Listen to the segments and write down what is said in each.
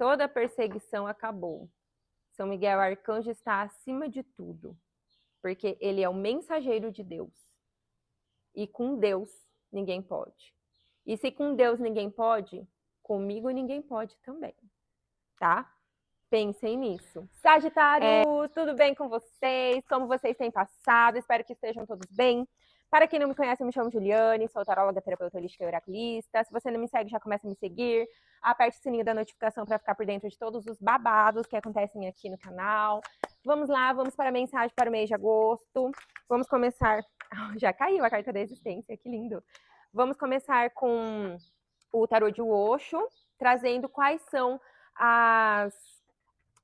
toda perseguição acabou. São Miguel Arcanjo está acima de tudo, porque ele é o mensageiro de Deus. E com Deus ninguém pode. E se com Deus ninguém pode, comigo ninguém pode também, tá? Pensem nisso. Sagitário, tudo bem com vocês? Como vocês têm passado? Espero que estejam todos bem. Para quem não me conhece, eu me chamo Juliane, sou taróloga, terapeuta holística e oraculista. Se você não me segue, já começa a me seguir. Aperte o sininho da notificação para ficar por dentro de todos os babados que acontecem aqui no canal. Vamos lá, vamos para a mensagem para o mês de agosto. Vamos começar... Já caiu a carta da existência, que lindo. Vamos começar com o tarô de Osho, trazendo quais são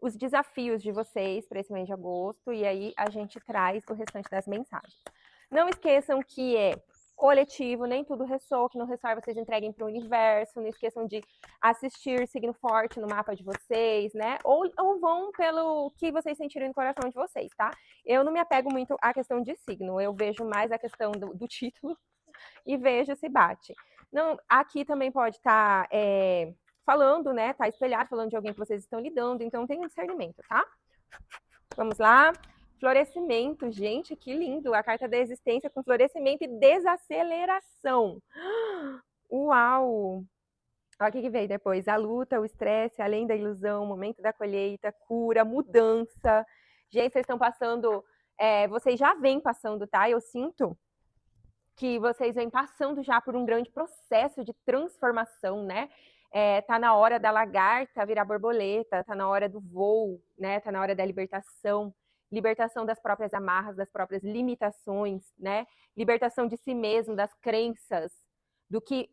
os desafios de vocês para esse mês de agosto, e aí a gente traz o restante das mensagens. Não esqueçam que é coletivo, nem tudo ressoa, que não ressoar vocês entreguem para o universo, não esqueçam de assistir signo forte no mapa de vocês, né? Ou vão pelo que vocês sentirem no coração de vocês, tá? Eu não me apego muito à questão de signo, eu vejo mais a questão do título e vejo se bate. Não, aqui também pode estar falando, né? Tá espelhado, falando de alguém que vocês estão lidando, então tem um discernimento, tá? Vamos lá. Florescimento, gente, que lindo! A carta da existência com florescimento e desaceleração. Uau! Olha o que veio depois. A luta, o estresse, além da ilusão, o momento da colheita, cura, mudança. Gente, vocês estão passando... vocês já vêm passando, tá? Eu sinto que vocês vêm passando já por um grande processo de transformação, né? Tá na hora da lagarta virar borboleta, tá na hora do voo, né? Tá na hora da libertação das próprias amarras, das próprias limitações, né? Libertação de si mesmo, das crenças, do que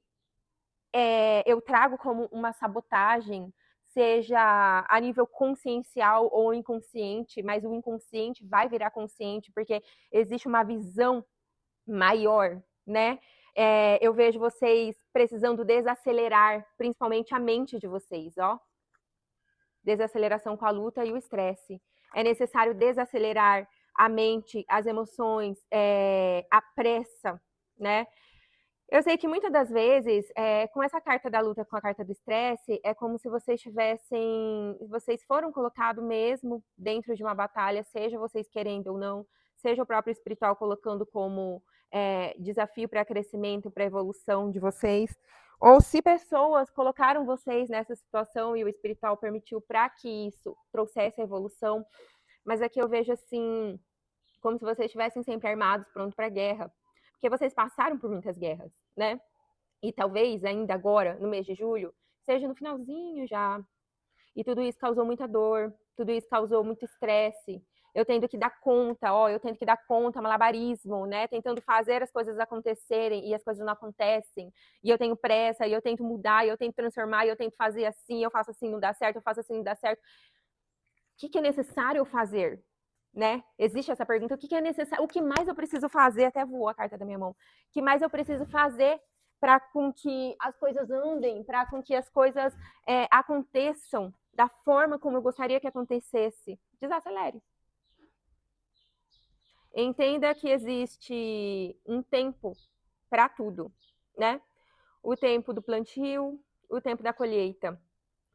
eu trago como uma sabotagem, seja a nível consciencial ou inconsciente, mas o inconsciente vai virar consciente, porque existe uma visão maior, né? Eu vejo vocês precisando desacelerar, principalmente a mente de vocês, ó. Desaceleração com a luta e o estresse. É necessário desacelerar a mente, as emoções, a pressa, né? Eu sei que muitas das vezes, com essa carta da luta, com a carta do estresse, é como se vocês vocês foram colocados mesmo dentro de uma batalha, seja vocês querendo ou não, seja o próprio espiritual colocando como desafio para crescimento, para evolução de vocês, ou se pessoas colocaram vocês nessa situação e o espiritual permitiu para que isso trouxesse a evolução, mas aqui eu vejo assim, como se vocês estivessem sempre armados, prontos para a guerra, porque vocês passaram por muitas guerras, né? E talvez ainda agora, no mês de julho, seja no finalzinho já. E tudo isso causou muita dor, tudo isso causou muito estresse. Eu tendo que dar conta, malabarismo, né? Tentando fazer as coisas acontecerem e as coisas não acontecem. E eu tenho pressa, e eu tento mudar, e eu tento transformar, e eu tento fazer assim, eu faço assim, não dá certo, eu faço assim, não dá certo. O que é necessário fazer? Né? Existe essa pergunta, o que é necessário, o que mais eu preciso fazer, até voou a carta da minha mão, o que mais eu preciso fazer para com que as coisas andem, para com que as coisas aconteçam da forma como eu gostaria que acontecesse? Desacelere. Entenda que existe um tempo para tudo, né? O tempo do plantio, o tempo da colheita.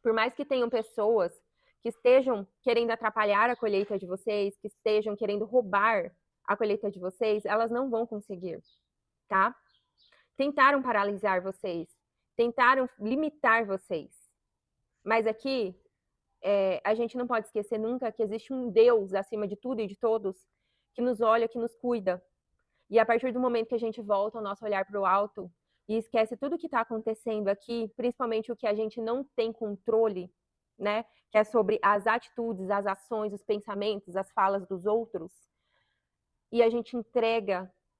Por mais que tenham pessoas que estejam querendo atrapalhar a colheita de vocês, que estejam querendo roubar a colheita de vocês, elas não vão conseguir, tá? Tentaram paralisar vocês, tentaram limitar vocês. Mas aqui, a gente não pode esquecer nunca que existe um Deus acima de tudo e de todos, que nos olha, que nos cuida. E a partir do momento que a gente volta o nosso olhar para o alto e esquece tudo que está acontecendo aqui, principalmente o que a gente não tem controle, né? Que é sobre as atitudes, as ações, os pensamentos, as falas dos outros, e a gente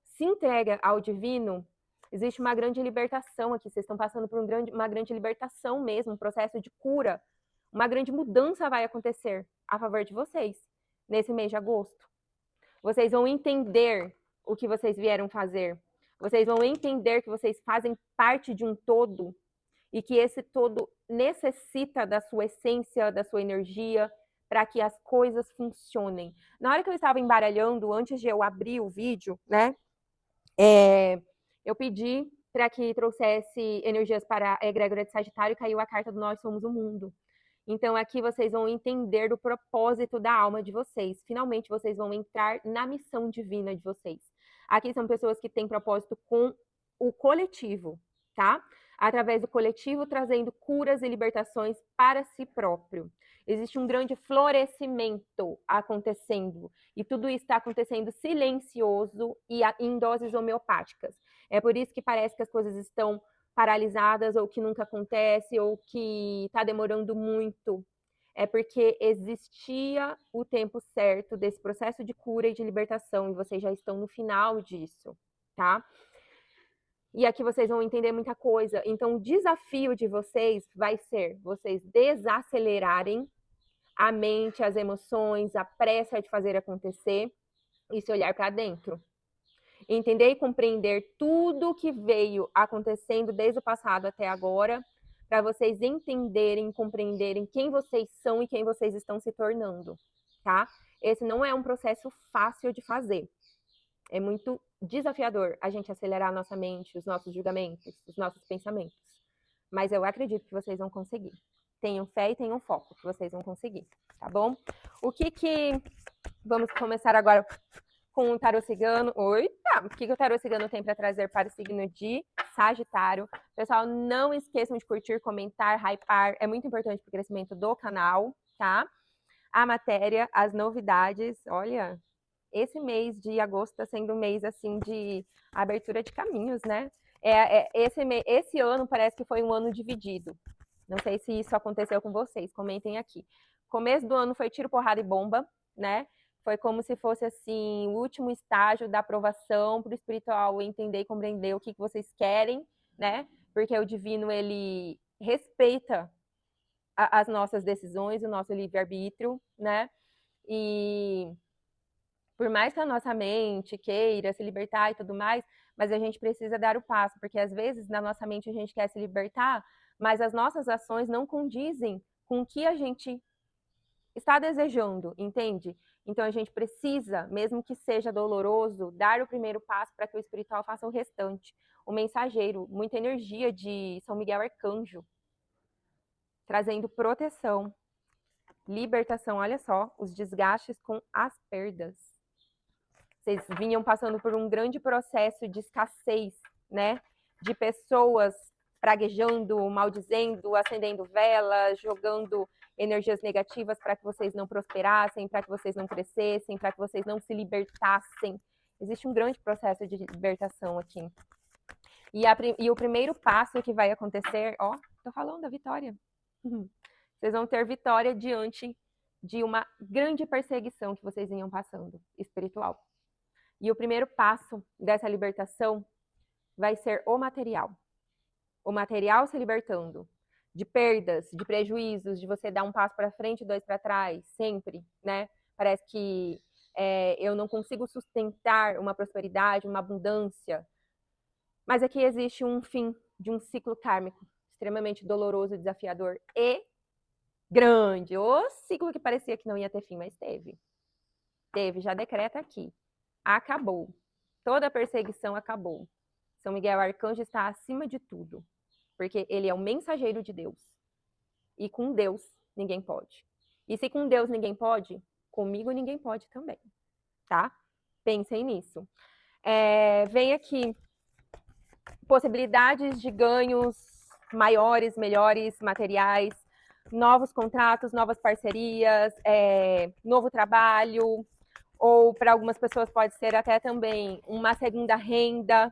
se entrega ao divino, existe uma grande libertação aqui. Vocês estão passando por uma grande libertação mesmo, um processo de cura. Uma grande mudança vai acontecer a favor de vocês nesse mês de agosto. Vocês vão entender o que vocês vieram fazer. Vocês vão entender que vocês fazem parte de um todo e que esse todo necessita da sua essência, da sua energia, para que as coisas funcionem. Na hora que eu estava embaralhando, antes de eu abrir o vídeo, né, eu pedi para que trouxesse energias para a egrégora de Sagitário e caiu a carta do Nós Somos o Mundo. Então, aqui vocês vão entender o propósito da alma de vocês. Finalmente, vocês vão entrar na missão divina de vocês. Aqui são pessoas que têm propósito com o coletivo, tá? Através do coletivo, trazendo curas e libertações para si próprio. Existe um grande florescimento acontecendo. E tudo isso está acontecendo silencioso e em doses homeopáticas. É por isso que parece que as coisas estão paralisadas, ou que nunca acontece, ou que está demorando muito. É porque existia o tempo certo desse processo de cura e de libertação, e vocês já estão no final disso, tá? E aqui vocês vão entender muita coisa. Então, o desafio de vocês vai ser vocês desacelerarem a mente, as emoções, a pressa de fazer acontecer e se olhar para dentro. Entender e compreender tudo que veio acontecendo desde o passado até agora, para vocês entenderem, compreenderem quem vocês são e quem vocês estão se tornando, tá? Esse não é um processo fácil de fazer. É muito desafiador a gente acelerar a nossa mente, os nossos julgamentos, os nossos pensamentos. Mas eu acredito que vocês vão conseguir. Tenham fé e tenham foco, que vocês vão conseguir, tá bom? Vamos começar agora com o tarô cigano. O que o tarô cigano tem para trazer para o signo de Sagitário? Pessoal, não esqueçam de curtir, comentar, hypar. É muito importante para o crescimento do canal, tá? A matéria, as novidades. Olha, esse mês de agosto está sendo um mês assim de abertura de caminhos, né? Esse ano parece que foi um ano dividido. Não sei se isso aconteceu com vocês, comentem aqui. Começo do ano foi tiro, porrada e bomba, né? Foi como se fosse assim o último estágio da aprovação para o espiritual entender e compreender o que vocês querem, né? Porque o divino ele respeita as nossas decisões, o nosso livre-arbítrio, né? E por mais que a nossa mente queira se libertar e tudo mais, mas a gente precisa dar o passo, porque às vezes na nossa mente a gente quer se libertar, mas as nossas ações não condizem com o que a gente está desejando, entende? Então a gente precisa, mesmo que seja doloroso, dar o primeiro passo para que o espiritual faça o restante. O mensageiro, muita energia de São Miguel Arcanjo, trazendo proteção, libertação. Olha só, os desgastes com as perdas. Vocês vinham passando por um grande processo de escassez, né? De pessoas praguejando, maldizendo, acendendo velas, jogando energias negativas para que vocês não prosperassem, para que vocês não crescessem, para que vocês não se libertassem. Existe um grande processo de libertação aqui. E o primeiro passo que vai acontecer, ó, tô falando da vitória. Vocês vão ter vitória diante de uma grande perseguição que vocês vinham passando, espiritual. E o primeiro passo dessa libertação vai ser o material. O material se libertando de perdas, de prejuízos, de você dar um passo para frente e dois para trás, sempre, né? Parece que eu não consigo sustentar uma prosperidade, uma abundância. Mas aqui existe um fim de um ciclo kármico extremamente doloroso, desafiador e grande. O ciclo que parecia que não ia ter fim, mas teve. Teve, já decreta aqui. Acabou. Toda a perseguição acabou. São Miguel Arcanjo está acima de tudo, porque ele é o mensageiro de Deus. E com Deus ninguém pode. E se com Deus ninguém pode, comigo ninguém pode também, tá? Pensem nisso. Vem aqui possibilidades de ganhos maiores, melhores, materiais, novos contratos, novas parcerias, novo trabalho, ou para algumas pessoas pode ser até também uma segunda renda.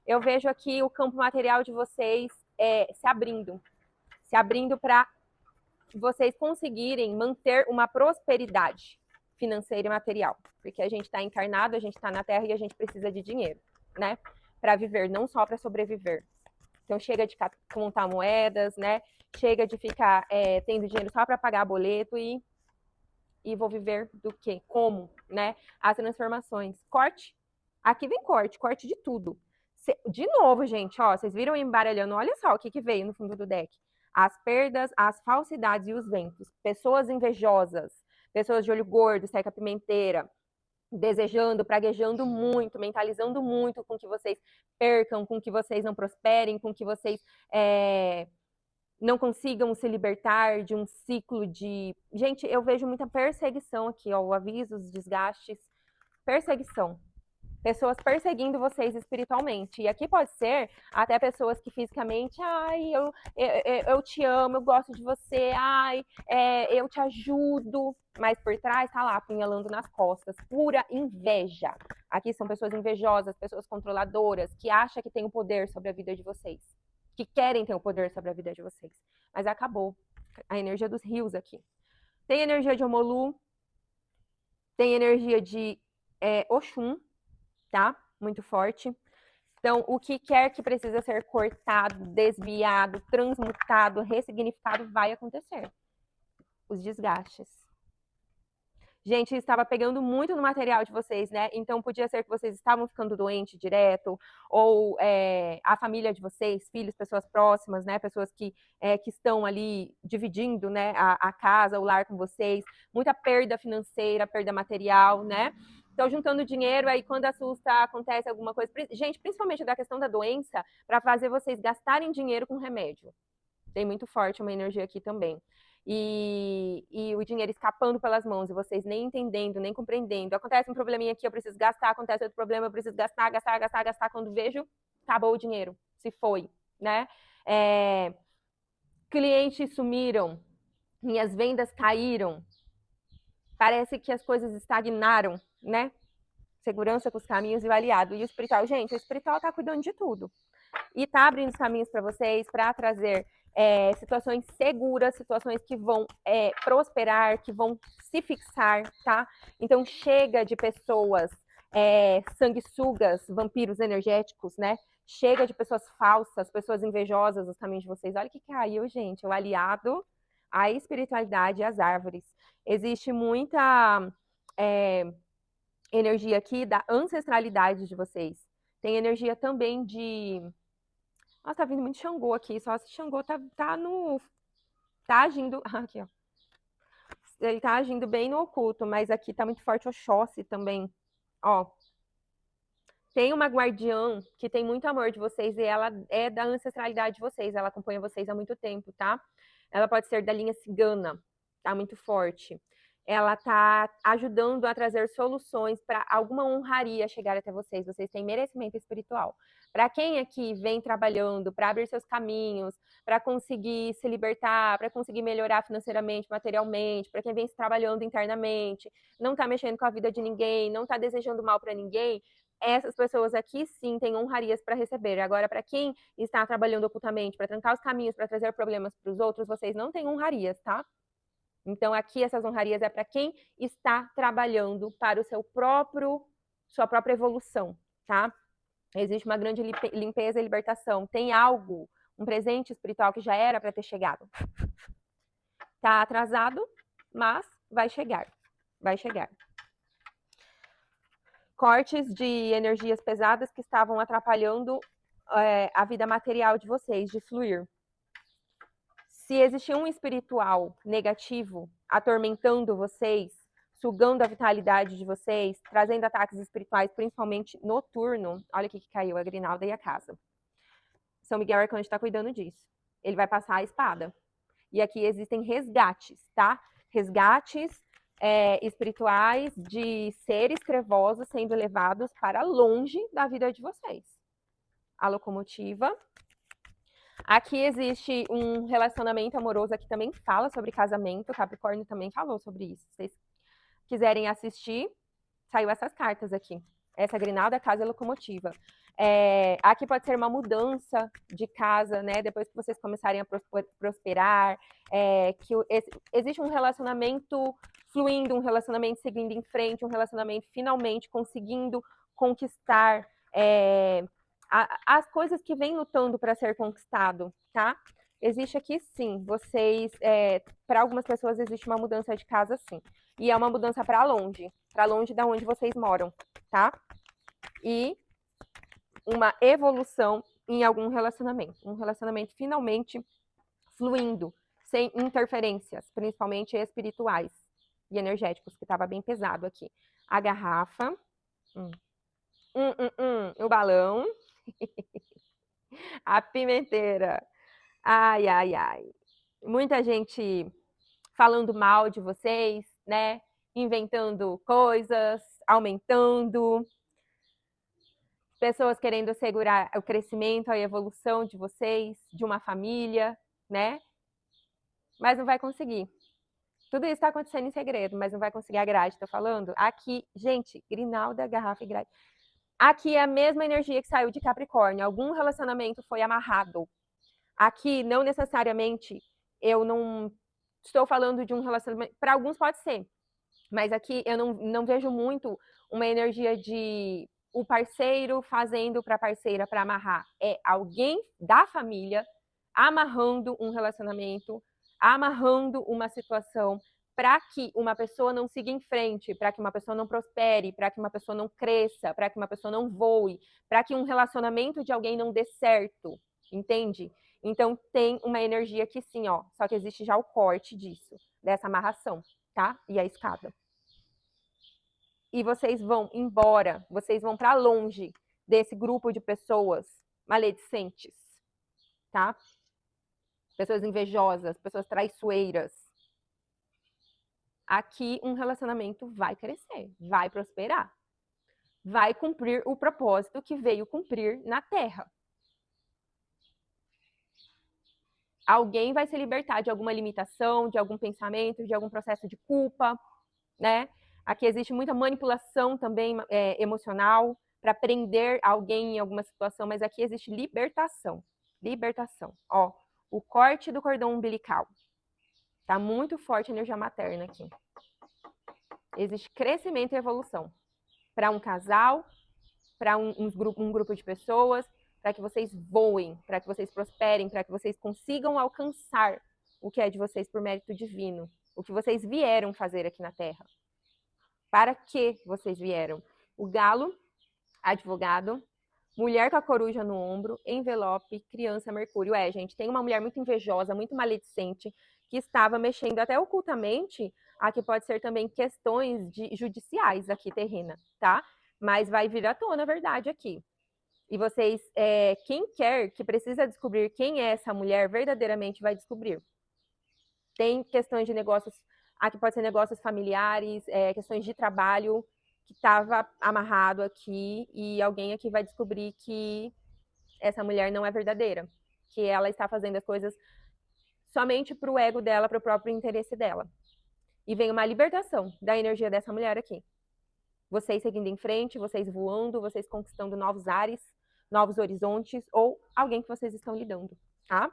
Eu vejo aqui o campo material de vocês se abrindo para vocês conseguirem manter uma prosperidade financeira e material, porque a gente está encarnado, a gente está na Terra e a gente precisa de dinheiro, né? Para viver, não só para sobreviver. Então chega de contar moedas, né? Chega de ficar tendo dinheiro só para pagar boleto e vou viver do quê? Como, né? As transformações. Corte. Aqui vem corte de tudo. De novo, gente, ó, vocês viram embaralhando, olha só o que veio no fundo do deck. As perdas, as falsidades e os ventos. Pessoas invejosas, pessoas de olho gordo, seca pimenteira, desejando, praguejando muito, mentalizando muito com que vocês percam, com que vocês não prosperem, com que vocês não consigam se libertar de um ciclo de... Gente, eu vejo muita perseguição aqui, ó, o aviso, os desgastes, perseguição. Pessoas perseguindo vocês espiritualmente. E aqui pode ser até pessoas que fisicamente, ai, eu te amo, eu gosto de você, ai, eu te ajudo. Mas por trás tá lá, apunhalando nas costas. Pura inveja. Aqui são pessoas invejosas, pessoas controladoras, que acham que têm o poder sobre a vida de vocês. Que querem ter o poder sobre a vida de vocês. Mas acabou. A energia dos rios aqui. Tem energia de Omolu, tem energia de Oxum, tá? Muito forte. Então, o que quer que precisa ser cortado, desviado, transmutado, ressignificado, vai acontecer. Os desgastes. Gente, estava pegando muito no material de vocês, né? Então, podia ser que vocês estavam ficando doentes direto, ou a família de vocês, filhos, pessoas próximas, né? Pessoas que estão ali dividindo, né? A casa, o lar com vocês. Muita perda financeira, perda material, né? Então, juntando dinheiro, aí quando assusta, acontece alguma coisa. Gente, principalmente da questão da doença, para fazer vocês gastarem dinheiro com remédio. Tem muito forte uma energia aqui também. E o dinheiro escapando pelas mãos, e vocês nem entendendo, nem compreendendo. Acontece um probleminha aqui, eu preciso gastar, acontece outro problema, eu preciso gastar. Quando vejo, acabou o dinheiro, se foi, né? Clientes sumiram, minhas vendas caíram, parece que as coisas estagnaram, né? Segurança com os caminhos e o aliado. E o espiritual, gente, o espiritual tá cuidando de tudo. E tá abrindo os caminhos para vocês, para trazer situações seguras, situações que vão prosperar, que vão se fixar, tá? Então chega de pessoas sanguessugas, vampiros energéticos, né? Chega de pessoas falsas, pessoas invejosas nos caminhos de vocês. Olha o que caiu, gente. O aliado, a espiritualidade e as árvores. Existe muita energia aqui da ancestralidade de vocês. Tem energia também de... Nossa, tá vindo muito Xangô aqui, só se Xangô tá agindo... Aqui, ó. Ele tá agindo bem no oculto, mas aqui tá muito forte Oxóssi também. Ó. Tem uma guardiã que tem muito amor de vocês e ela é da ancestralidade de vocês, ela acompanha vocês há muito tempo, tá? Ela pode ser da linha cigana, tá muito forte. Ela tá ajudando a trazer soluções para alguma honraria chegar até vocês. Vocês têm merecimento espiritual. Para quem aqui vem trabalhando para abrir seus caminhos, para conseguir se libertar, para conseguir melhorar financeiramente, materialmente, para quem vem trabalhando internamente, não está mexendo com a vida de ninguém, não está desejando mal para ninguém, essas pessoas aqui sim têm honrarias para receber. Agora, para quem está trabalhando ocultamente, para trancar os caminhos, para trazer problemas para os outros, vocês não têm honrarias, tá? Então, aqui essas honrarias é para quem está trabalhando para o sua própria evolução, tá? Existe uma grande limpeza e libertação. Tem algo, um presente espiritual que já era para ter chegado. Tá atrasado, mas vai chegar. Vai chegar. Cortes de energias pesadas que estavam atrapalhando a vida material de vocês, de fluir. Se existia um espiritual negativo atormentando vocês, sugando a vitalidade de vocês, trazendo ataques espirituais, principalmente noturno, olha o que caiu, a Grinalda e a casa. São Miguel Arcanjo está cuidando disso. Ele vai passar a espada. E aqui existem resgates, tá? Resgates espirituais de seres trevosos sendo levados para longe da vida de vocês. A locomotiva. Aqui existe um relacionamento amoroso, aqui também fala sobre casamento, Capricórnio também falou sobre isso. Se vocês quiserem assistir, saiu essas cartas aqui. Essa Grinalda, casa e locomotiva. Aqui pode ser uma mudança de casa, né? Depois que vocês começarem a prosperar, existe um relacionamento fluindo, um relacionamento seguindo em frente, um relacionamento finalmente conseguindo conquistar as coisas que vem lutando para ser conquistado, tá? Existe aqui sim, vocês, para algumas pessoas existe uma mudança de casa sim. E é uma mudança para longe da onde vocês moram, tá? E uma evolução em algum relacionamento. Um relacionamento finalmente fluindo, sem interferências, principalmente espirituais e energéticos, que estava bem pesado aqui. A garrafa. O balão. A pimenteira. Ai, ai, ai. Muita gente falando mal de vocês, né? Inventando coisas, aumentando, pessoas querendo segurar o crescimento, a evolução de vocês, de uma família, né? Mas não vai conseguir. Tudo isso está acontecendo em segredo, mas não vai conseguir a grade, tô falando? Aqui, gente, Grinalda, garrafa e grade. Aqui é a mesma energia que saiu de Capricórnio. Algum relacionamento foi amarrado. Aqui, não necessariamente, eu não estou falando de um relacionamento. Para alguns pode ser, mas aqui eu não vejo muito uma energia de o parceiro fazendo para a parceira para amarrar. É alguém da família amarrando um relacionamento, amarrando uma situação para que uma pessoa não siga em frente, para que uma pessoa não prospere, para que uma pessoa não cresça, para que uma pessoa não voe, para que um relacionamento de alguém não dê certo, entende? Então tem uma energia que sim, ó, só que existe já o corte disso, dessa amarração, tá? E a escada. E vocês vão embora, vocês vão para longe desse grupo de pessoas maledicentes, tá? Pessoas invejosas, pessoas traiçoeiras. Aqui um relacionamento vai crescer, vai prosperar, vai cumprir o propósito que veio cumprir na Terra. Alguém vai se libertar de alguma limitação, de algum pensamento, de algum processo de culpa, né? Aqui existe muita manipulação também emocional para prender alguém em alguma situação, mas aqui existe libertação. Libertação. Ó, o corte do cordão umbilical. Tá muito forte a energia materna aqui. Existe crescimento e evolução para um casal, para um grupo de pessoas, para que vocês voem, para que vocês prosperem, para que vocês consigam alcançar o que é de vocês por mérito divino, o que vocês vieram fazer aqui na Terra. Para que vocês vieram? O galo, advogado, mulher com a coruja no ombro, envelope, criança, Mercúrio. Gente, tem uma mulher muito invejosa, muito maledicente, que estava mexendo até ocultamente. Aqui pode ser também questões judiciais aqui, terrena, tá? Mas vai vir à tona a verdade aqui. E vocês, quem quer, que precisa descobrir quem é essa mulher, verdadeiramente vai descobrir. Tem questões de negócios, aqui pode ser negócios familiares, questões de trabalho, que estava amarrado aqui, e alguém aqui vai descobrir que essa mulher não é verdadeira, que ela está fazendo as coisas somente para o ego dela, para o próprio interesse dela. E vem uma libertação da energia dessa mulher aqui. Vocês seguindo em frente, vocês voando, vocês conquistando novos ares, novos horizontes, ou alguém que vocês estão lidando, tá?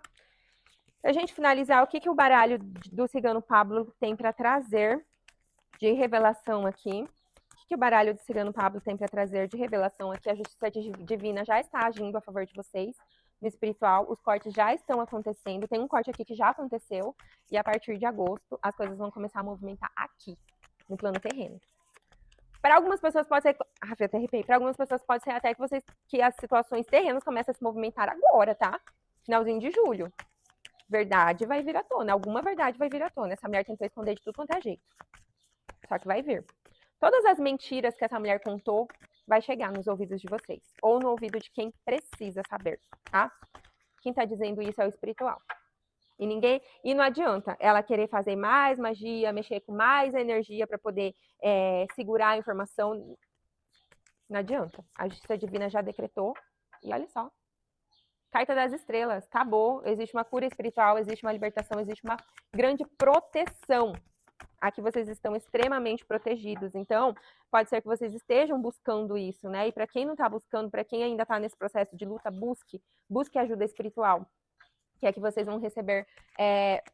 Pra gente finalizar, o que o baralho do Cigano Pablo tem para trazer de revelação aqui? O que o baralho do Cigano Pablo tem para trazer de revelação aqui? A justiça divina já está agindo a favor de vocês no espiritual, os cortes já estão acontecendo, tem um corte aqui que já aconteceu, e a partir de agosto as coisas vão começar a movimentar aqui, no plano terreno. Para algumas pessoas pode ser, eu até arrepiei, para algumas pessoas pode ser até que as situações terrenas começam a se movimentar agora, tá? Finalzinho de julho. Verdade vai vir à tona, alguma verdade vai vir à tona. Essa mulher tentou esconder de tudo quanto é jeito. Só que vai vir. Todas as mentiras que essa mulher contou vai chegar nos ouvidos de vocês, ou no ouvido de quem precisa saber, tá? Quem tá dizendo isso é o espiritual. E não adianta ela querer fazer mais magia, mexer com mais energia para poder segurar a informação. Não adianta. A justiça divina já decretou. E olha só. Carta das estrelas. Acabou. Existe uma cura espiritual, existe uma libertação, existe uma grande proteção. Aqui vocês estão extremamente protegidos. Então, pode ser que vocês estejam buscando isso, né? E para quem não está buscando, para quem ainda está nesse processo de luta, busque ajuda espiritual. Que é que vocês vão receber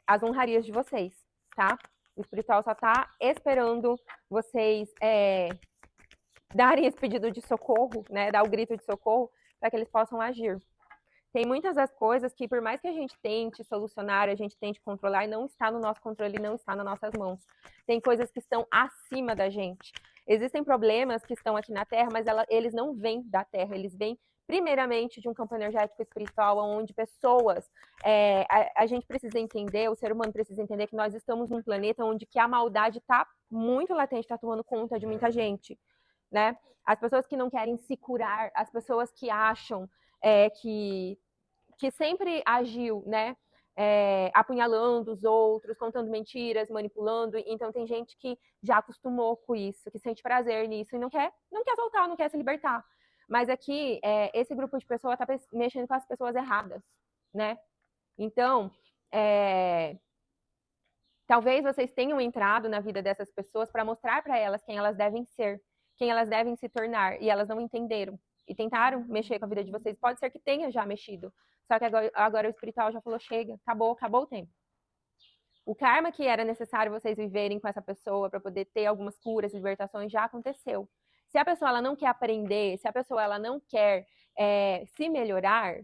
as honrarias de vocês, tá? O espiritual só tá esperando vocês darem esse pedido de socorro, né? Dar o grito de socorro para que eles possam agir. Tem muitas das coisas que, por mais que a gente tente solucionar, a gente tente controlar, não está no nosso controle, não está nas nossas mãos. Tem coisas que estão acima da gente. Existem problemas que estão aqui na Terra, mas eles não vêm da Terra, eles vêm primeiramente de um campo energético espiritual, onde pessoas, a gente precisa entender, o ser humano precisa entender que nós estamos num planeta onde que a maldade está muito latente, está tomando conta de muita gente, né? As pessoas que não querem se curar, as pessoas que acham que sempre agiu, né? apunhalando os outros, contando mentiras, manipulando. Então tem gente que já acostumou com isso, que sente prazer nisso e não quer soltar, não quer se libertar. Mas aqui, esse grupo de pessoas está mexendo com as pessoas erradas, né? Então, talvez vocês tenham entrado na vida dessas pessoas para mostrar para elas quem elas devem ser, quem elas devem se tornar, e elas não entenderam. E tentaram mexer com a vida de vocês. Pode ser que tenha já mexido. Só que agora o espiritual já falou, chega, acabou o tempo. O karma que era necessário vocês viverem com essa pessoa para poder ter algumas curas, libertações, já aconteceu. Se a pessoa ela não quer aprender, se a pessoa ela não quer se melhorar,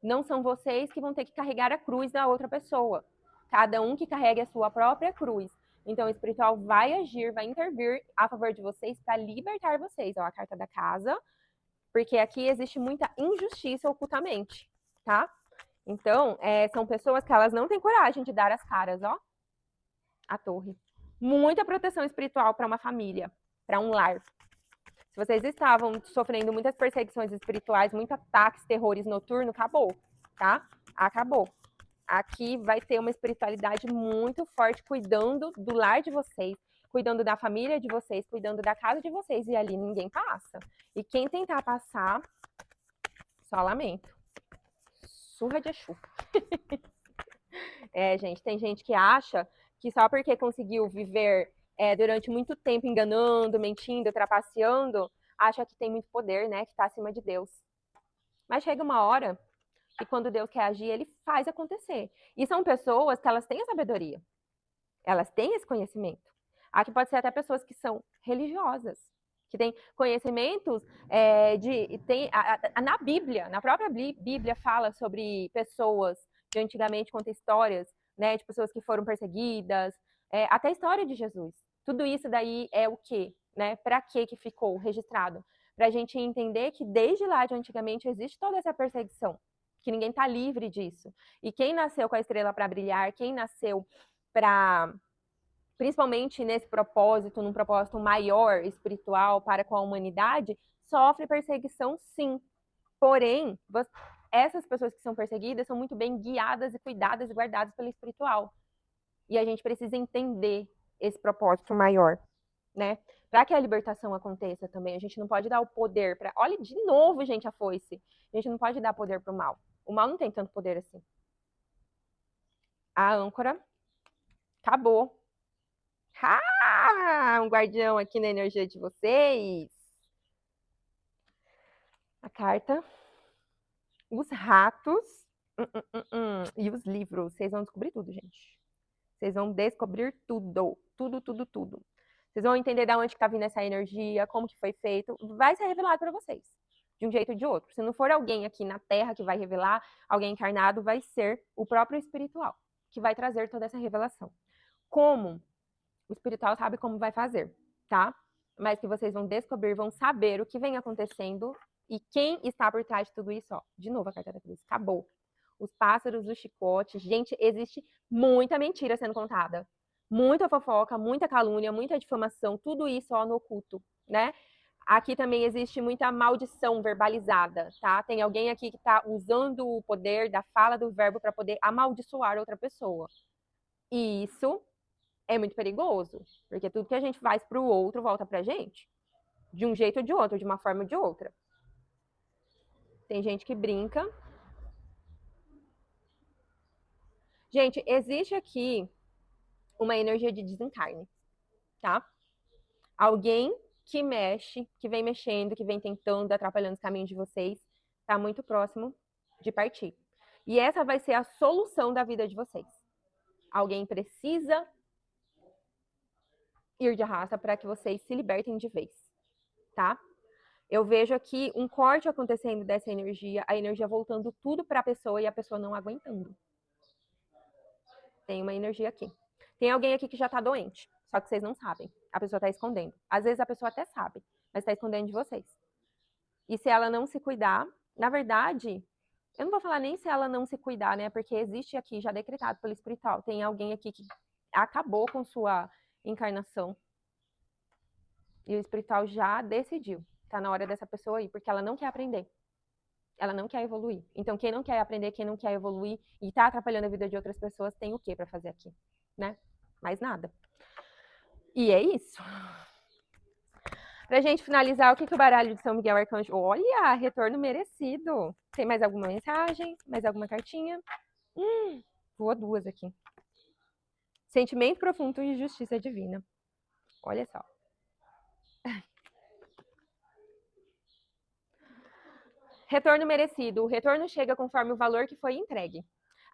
não são vocês que vão ter que carregar a cruz da outra pessoa. Cada um que carregue a sua própria cruz. Então o espiritual vai agir, vai intervir a favor de vocês para libertar vocês. Ó, a carta da casa, porque aqui existe muita injustiça ocultamente, tá? Então, são pessoas que elas não têm coragem de dar as caras, ó. A torre. Muita proteção espiritual para uma família, para um lar. Se vocês estavam sofrendo muitas perseguições espirituais, muitos ataques, terrores noturnos, acabou, tá? Acabou. Aqui vai ter uma espiritualidade muito forte, cuidando do lar de vocês, cuidando da família de vocês, cuidando da casa de vocês, e ali ninguém passa. E quem tentar passar, só lamento. Surra de Exu. Gente, tem gente que acha que só porque conseguiu viver durante muito tempo enganando, mentindo, trapaceando, acha que tem muito poder, né? Que tá acima de Deus. Mas chega uma hora que quando Deus quer agir, ele faz acontecer. E são pessoas que elas têm a sabedoria. Elas têm esse conhecimento. Aqui pode ser até pessoas que são religiosas, que têm conhecimentos na Bíblia, na própria Bíblia fala sobre pessoas de antigamente, conta histórias, né, de pessoas que foram perseguidas, até a história de Jesus. Tudo isso daí é o quê? Né? Para que ficou registrado? Para a gente entender que desde lá de antigamente existe toda essa perseguição, que ninguém está livre disso. E quem nasceu com a estrela para brilhar, quem nasceu para, principalmente nesse propósito, num propósito maior, espiritual, para com a humanidade, sofre perseguição sim. Porém, essas pessoas que são perseguidas são muito bem guiadas e cuidadas e guardadas pelo espiritual. E a gente precisa entender esse propósito maior, né? Para que a libertação aconteça também, a gente não pode dar o poder para... Olha de novo, gente, a foice. A gente não pode dar poder para o mal. O mal não tem tanto poder assim. A âncora acabou. Um guardião aqui na energia de vocês. A carta. Os ratos. E os livros. Vocês vão descobrir tudo, gente. Vocês vão descobrir tudo. Tudo. Vocês vão entender de onde está vindo essa energia, como que foi feito. Vai ser revelado para vocês. De um jeito ou de outro. Se não for alguém aqui na Terra que vai revelar, alguém encarnado, vai ser o próprio espiritual que vai trazer toda essa revelação. Como? O espiritual sabe como vai fazer, tá? Mas que vocês vão descobrir, vão saber o que vem acontecendo e quem está por trás de tudo isso, ó. De novo a carta da cruz. Acabou. Os pássaros, os chicotes. Gente, existe muita mentira sendo contada. Muita fofoca, muita calúnia, muita difamação. Tudo isso, ó, no oculto, né? Aqui também existe muita maldição verbalizada, tá? Tem alguém aqui que está usando o poder da fala do verbo para poder amaldiçoar outra pessoa. E isso é muito perigoso, porque tudo que a gente faz para o outro volta para a gente, de um jeito ou de outro, de uma forma ou de outra. Tem gente que brinca. Gente, existe aqui uma energia de desencarne, tá? Alguém que mexe, que vem mexendo, que vem tentando, atrapalhando os caminhos de vocês, tá muito próximo de partir. E essa vai ser a solução da vida de vocês. Alguém precisa ir de arrasta para que vocês se libertem de vez, tá? Eu vejo aqui um corte acontecendo dessa energia, a energia voltando tudo para a pessoa e a pessoa não aguentando. Tem uma energia aqui. Tem alguém aqui que já tá doente, só que vocês não sabem. A pessoa tá escondendo. Às vezes a pessoa até sabe, mas tá escondendo de vocês. E se ela não se cuidar, na verdade, eu não vou falar nem se ela não se cuidar, né? Porque existe aqui, já decretado pelo espiritual, tem alguém aqui que acabou com sua encarnação. E o espiritual já decidiu. Tá na hora dessa pessoa aí, porque ela não quer aprender. Ela não quer evoluir. Então, quem não quer aprender, quem não quer evoluir e tá atrapalhando a vida de outras pessoas, tem o que para fazer aqui, né? Mais nada. E é isso. Pra gente finalizar, o que o baralho de São Miguel Arcanjo... Olha, retorno merecido. Tem mais alguma mensagem? Mais alguma cartinha? Voou 2 aqui. Sentimento profundo e justiça divina. Olha só. Retorno merecido. O retorno chega conforme o valor que foi entregue.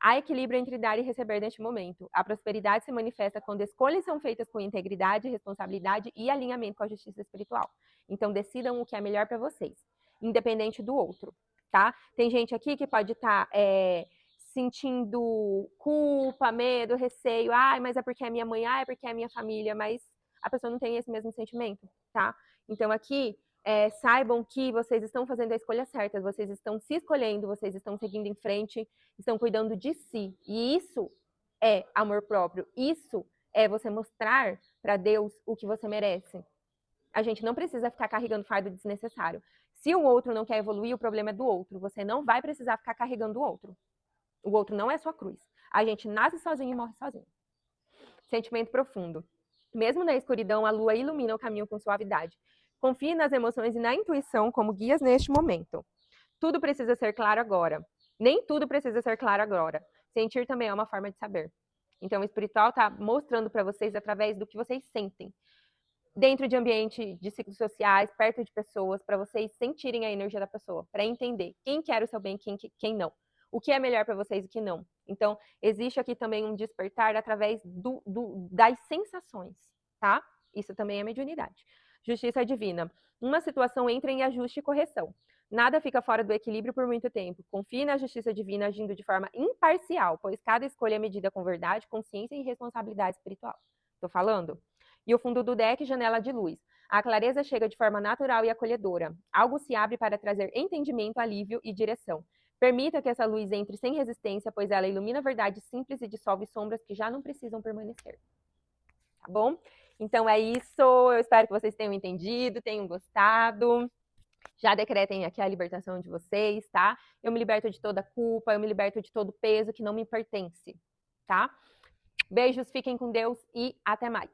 Há equilíbrio entre dar e receber neste momento. A prosperidade se manifesta quando escolhas são feitas com integridade, responsabilidade e alinhamento com a justiça espiritual. Então, decidam o que é melhor para vocês, independente do outro, tá? Tem gente aqui que pode estar sentindo culpa, medo, receio. Ai, mas é porque é minha mãe, é porque é minha família, mas a pessoa não tem esse mesmo sentimento, tá? Então, aqui, saibam que vocês estão fazendo a escolha certa, vocês estão se escolhendo, vocês estão seguindo em frente, estão cuidando de si. E isso é amor próprio. Isso é você mostrar para Deus o que você merece. A gente não precisa ficar carregando fardo desnecessário. Se o outro não quer evoluir, o problema é do outro. Você não vai precisar ficar carregando o outro. O outro não é sua cruz. A gente nasce sozinho e morre sozinho. Sentimento profundo. Mesmo na escuridão, a lua ilumina o caminho com suavidade. Confie nas emoções e na intuição como guias neste momento. Tudo precisa ser claro agora. Nem tudo precisa ser claro agora. Sentir também é uma forma de saber. Então, o espiritual está mostrando para vocês através do que vocês sentem. Dentro de ambiente de ciclos sociais, perto de pessoas, para vocês sentirem a energia da pessoa, para entender quem quer o seu bem e quem não. O que é melhor para vocês e o que não. Então, existe aqui também um despertar através das sensações, tá? Isso também é mediunidade. Justiça divina. Uma situação entra em ajuste e correção. Nada fica fora do equilíbrio por muito tempo. Confie na justiça divina agindo de forma imparcial, pois cada escolha é medida com verdade, consciência e responsabilidade espiritual. Tô falando? E o fundo do deck, janela de luz. A clareza chega de forma natural e acolhedora. Algo se abre para trazer entendimento, alívio e direção. Permita que essa luz entre sem resistência, pois ela ilumina a verdade simples e dissolve sombras que já não precisam permanecer. Tá bom? Então é isso. Eu espero que vocês tenham entendido, tenham gostado. Já decretem aqui a libertação de vocês, tá? Eu me liberto de toda culpa, eu me liberto de todo peso que não me pertence, tá? Beijos, fiquem com Deus e até mais.